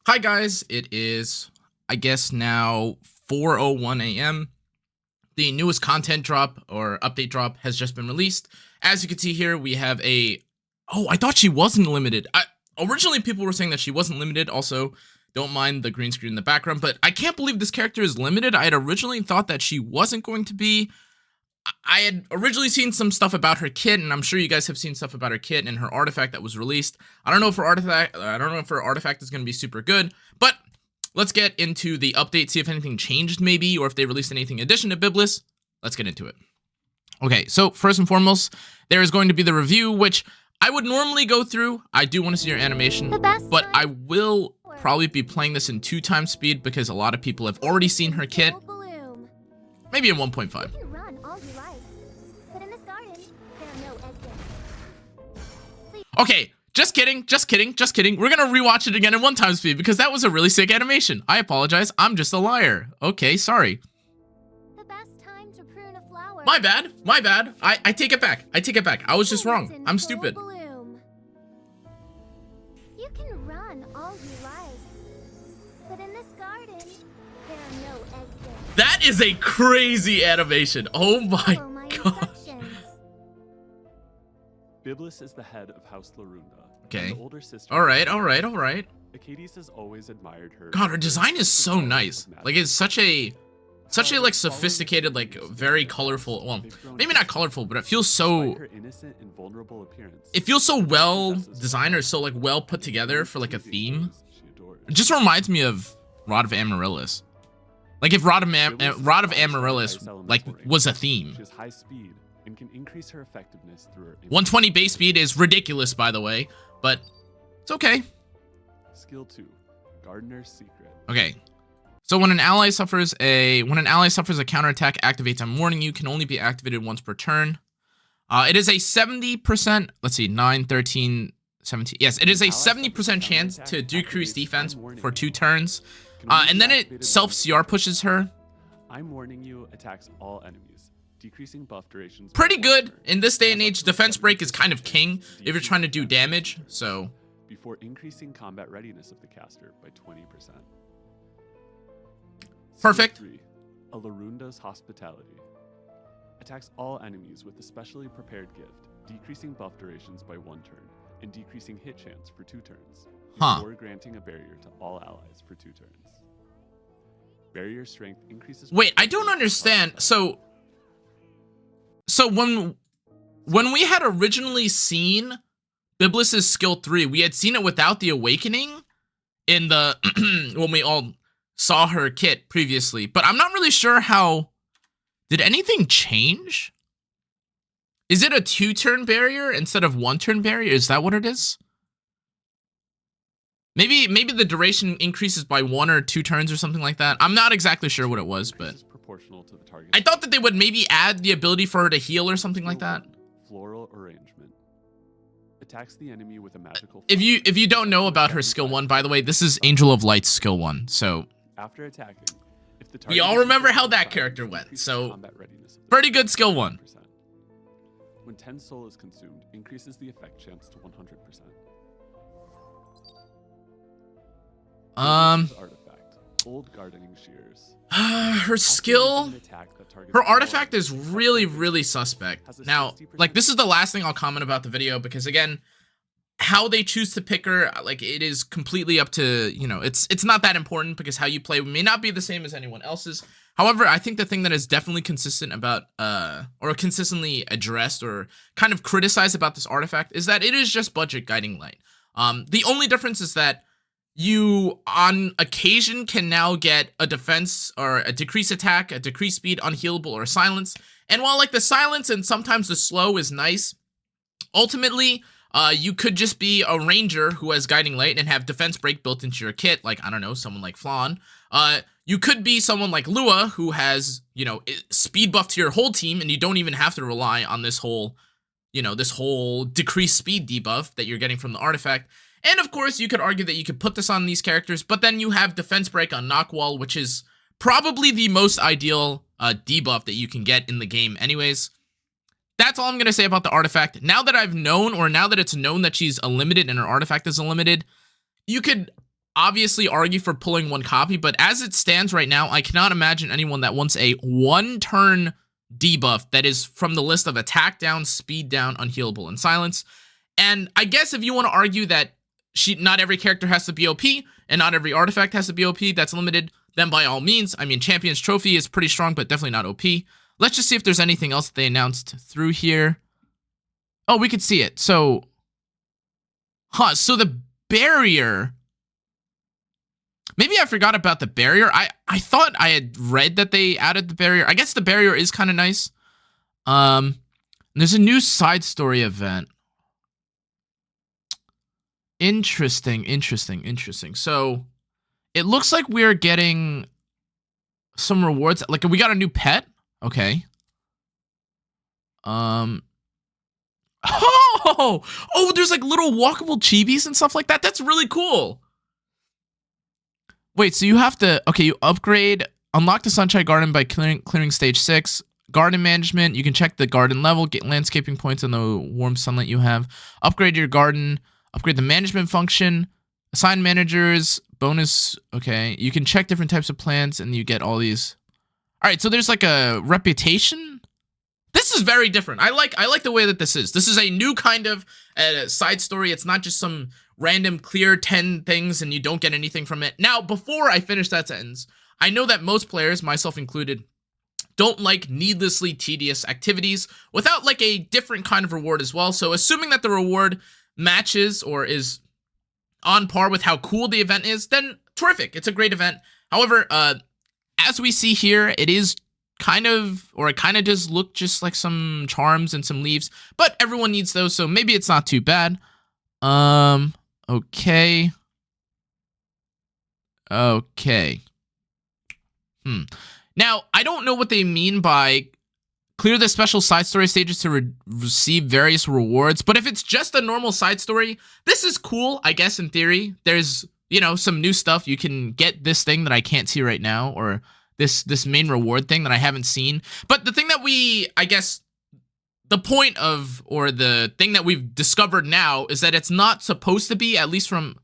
Hi guys, it is, I guess now 4:01 a.m. The newest content drop or update drop has just been released. As you can see here, we have I thought she wasn't limited. Originally people were saying that she wasn't limited. Also, don't mind the green screen in the background, but I can't believe this character is limited. I had originally thought that she wasn't going to be. I had originally seen some stuff about her kit, and I'm sure you guys have seen stuff about her kit and her artifact that was released. I don't know if her artifact is going to be super good, but let's get into the update, see if anything changed maybe, or if they released anything in addition to Byblis. Let's get into it. Okay, so first and foremost, there is going to be the review, which I would normally go through. I do want to see your animation, but I will probably be playing this in 2x speed because a lot of people have already seen her kit. Maybe in 1.5. Okay, just kidding. We're gonna rewatch it again in 1x speed because that was a really sick animation. I apologize. I'm just a liar. Okay, sorry. The best time to prune a flower. My bad. I take it back. I was just wrong. I'm stupid. You can run all you like, but in this garden, there are no exits. That is a crazy animation. Oh my god. Byblis is the head of House Larunda. Okay. The older sister. All right. Achilles has always admired her. God, her design is so nice. Like, it's such a like sophisticated, like very colorful. Well, maybe not colorful, but it feels so. Her innocent and vulnerable appearance. It feels so well designed, or so like well put together for like a theme. It just reminds me of Rod of Amaryllis. Like if Rod of Amaryllis like was a theme. She has high speed and can increase her effectiveness through her 120 base speed is ridiculous, by the way, but it's okay. Skill 2, Gardener's Secret. Okay. So when an ally suffers a counterattack, activates on warning you, can only be activated once per turn. It is a 70%, let's see, 9, 13, 17. Yes, it is a 70% chance to decrease defense for 2 turns. And then it self-CR pushes her. I'm warning you attacks all enemies, decreasing buff durations. Pretty good. In this day and age, defense break is kind of king if you're trying to do damage, so. Before increasing combat readiness of the caster by 20%. Perfect. 3, a Larunda's Hospitality. Attacks all enemies with a specially prepared gift, decreasing buff durations by 1 turn, and decreasing hit chance for 2 turns. Before granting a barrier to all allies for 2 turns. Barrier strength increases. Wait, I don't understand. So when we had originally seen Byblis' skill 3, we had seen it without the awakening in the when we all saw her kit previously, but I'm not really sure how. Did anything change? Is it a 2-turn barrier instead of 1-turn barrier? Is that what it is? Maybe the duration increases by 1 or 2 turns or something like that. I'm not exactly sure what it was, but I thought that they would maybe add the ability for her to heal or something like that. Floral arrangement. Attacks the enemy with a magical. If you don't know about her skill 1, by the way, this is Angel of Light's skill 1. So after attacking, if the target we all remember how that character went. So pretty good skill 1. When 10 soul is consumed, increases the effect chance to 100%. Artifact. Old gardening shears. Her skill, her artifact is really suspect. Now, like, this is the last thing I'll comment about the video because, again, how they choose to pick her, like, it is completely up to, you know, it's not that important because how you play may not be the same as anyone else's. However, I think the thing that is definitely consistent about, or consistently addressed or kind of criticized about this artifact is that it is just budget guiding light. The only difference is that you, on occasion, can now get a defense or a decrease attack, a decrease speed, unhealable, or a silence. And while, like, the silence and sometimes the slow is nice, ultimately, you could just be a ranger who has guiding light and have defense break built into your kit, like, I don't know, someone like Flan. You could be someone like Lua who has, you know, speed buff to your whole team, and you don't even have to rely on this whole, you know, this whole decreased speed debuff that you're getting from the artifact. And of course, you could argue that you could put this on these characters, but then you have defense break on Knockwall, which is probably the most ideal debuff that you can get in the game anyways. That's all I'm going to say about the artifact. Now that I've known, or now that it's known that she's a limited and her artifact is a limited, you could obviously argue for pulling one copy, but as it stands right now, I cannot imagine anyone that wants a 1-turn debuff that is from the list of attack down, speed down, unhealable, and silence. And I guess if you want to argue that not every character has to be OP and not every artifact has to be OP, that's limited, then by all means. I mean, Champion's Trophy is pretty strong, but definitely not OP. Let's just see if there's anything else that they announced through here. Oh, we could see it. So, so the barrier. Maybe I forgot about the barrier. I thought I had read that they added the barrier. I guess the barrier is kind of nice. There's a new side story event. Interesting. So, it looks like we're getting some rewards. Like, we got a new pet. Okay. Oh, there's like little walkable chibis and stuff like that. That's really cool. Wait, so you have to, okay, you upgrade, unlock the Sunshine Garden by clearing stage 6. Garden management, you can check the garden level, get landscaping points on the warm sunlight you have. Upgrade your garden, upgrade the management function, assign managers, bonus, okay. You can check different types of plants and you get all these. All right, so there's like a reputation. This is very different. I like the way that this is. This is a new kind of side story. It's not just some random clear 10 things and you don't get anything from it. Now, before I finish that sentence, I know that most players, myself included, don't like needlessly tedious activities without like a different kind of reward as well. So assuming that the reward matches or is on par with how cool the event is, then terrific. It's a great event. However, as we see here, it is kind of, or it kind of does look just like some charms and some leaves, but everyone needs those, so maybe it's not too bad. Okay. Now, I don't know what they mean by clear the special side story stages to receive various rewards, but if it's just a normal side story, this is cool, I guess, in theory. There's, you know, some new stuff. You can get this thing that I can't see right now, or this main reward thing that I haven't seen. But the thing that I guess, the point of, or the thing that we've discovered now is that it's not supposed to be, at least from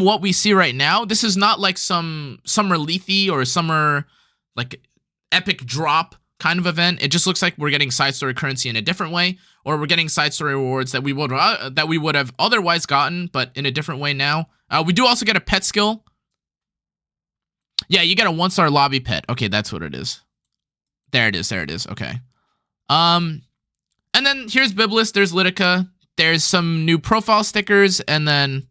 what we see right now, this is not like some summer lethy or summer like epic drop kind of event. It just looks like we're getting side story currency in a different way, or we're getting side story rewards that we would have otherwise gotten, but in a different way now. We do also get a pet skill. Yeah, you get a 1-star lobby pet. Okay, that's what it is. There it is. Okay. And then here's Byblis, there's Litica, there's some new profile stickers, and then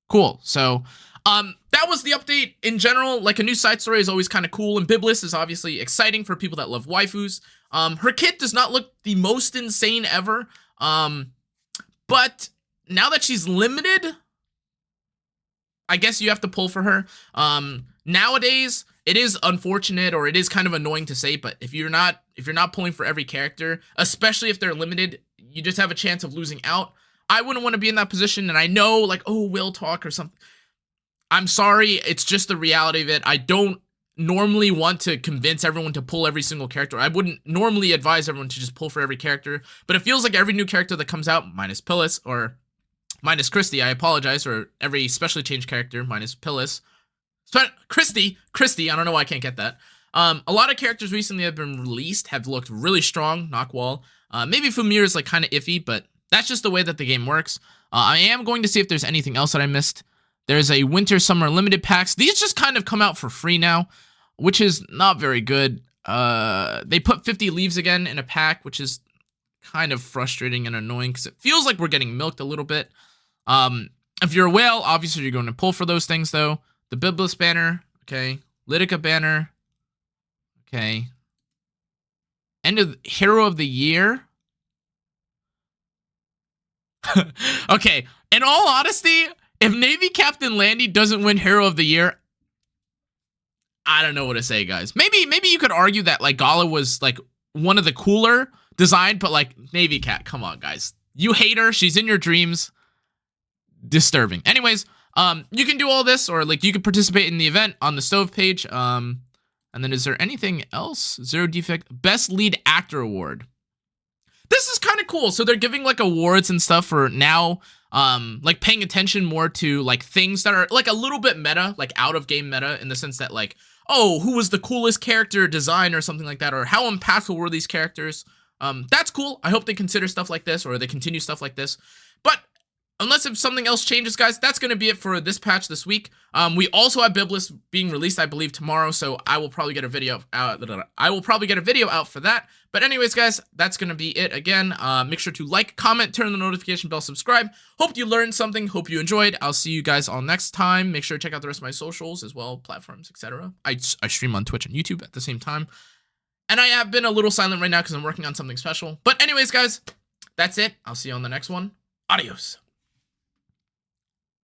cool. So, that was the update in general. Like, a new side story is always kind of cool, and Byblis is obviously exciting for people that love waifus. Her kit does not look the most insane ever, but now that she's limited, I guess you have to pull for her. Nowadays, it is unfortunate, or it is kind of annoying to say, but if you're not pulling for every character, especially if they're limited, you just have a chance of losing out. I wouldn't want to be in that position, and I know, like, oh, will talk or something. I'm sorry, it's just the reality of it. I don't normally want to convince everyone to pull every single character. I wouldn't normally advise everyone to just pull for every character, but it feels like every new character that comes out, minus Pillis, or minus Christy, I apologize, or every specially changed character, minus Pillis. Christy, I don't know why I can't get that. A lot of characters recently have been released, have looked really strong, Knockwall. Maybe Famir is like kind of iffy, but that's just the way that the game works. I am going to see if there's anything else that I missed. There's a winter summer limited packs. These just kind of come out for free now, which is not very good. They put 50 leaves again in a pack, which is kind of frustrating and annoying because it feels like we're getting milked a little bit. If you're a whale, obviously you're going to pull for those things though. The Byblis banner, okay. Litica banner, okay. End of Hero of the Year. Okay, in all honesty, if Navy Captain Landy doesn't win Hero of the Year, I don't know what to say, guys. Maybe you could argue that like Gala was like one of the cooler designed, but like Navy Cat, come on, guys. You hate her, she's in your dreams. Disturbing. Anyways, you can do all this, or like you could participate in the event on the stove page. And then is there anything else? Zero defect. Best lead actor award. This is kind of of cool. So they're giving like awards and stuff for now, like paying attention more to like things that are like a little bit meta, like out of game meta, in the sense that like, oh, who was the coolest character design or something like that, or how impactful were these characters? That's cool. I hope they consider stuff like this, or they continue stuff like this. But unless if something else changes, guys, that's going to be it for this patch this week. We also have Byblis being released, I believe, tomorrow, so I will probably get a video out for that. But anyways, guys, that's going to be it again. Make sure to like, comment, turn on the notification bell, subscribe. Hope you learned something. Hope you enjoyed. I'll see you guys all next time. Make sure to check out the rest of my socials as well, platforms, etc. I stream on Twitch and YouTube at the same time. And I have been a little silent right now because I'm working on something special. But anyways, guys, that's it. I'll see you on the next one. Adios.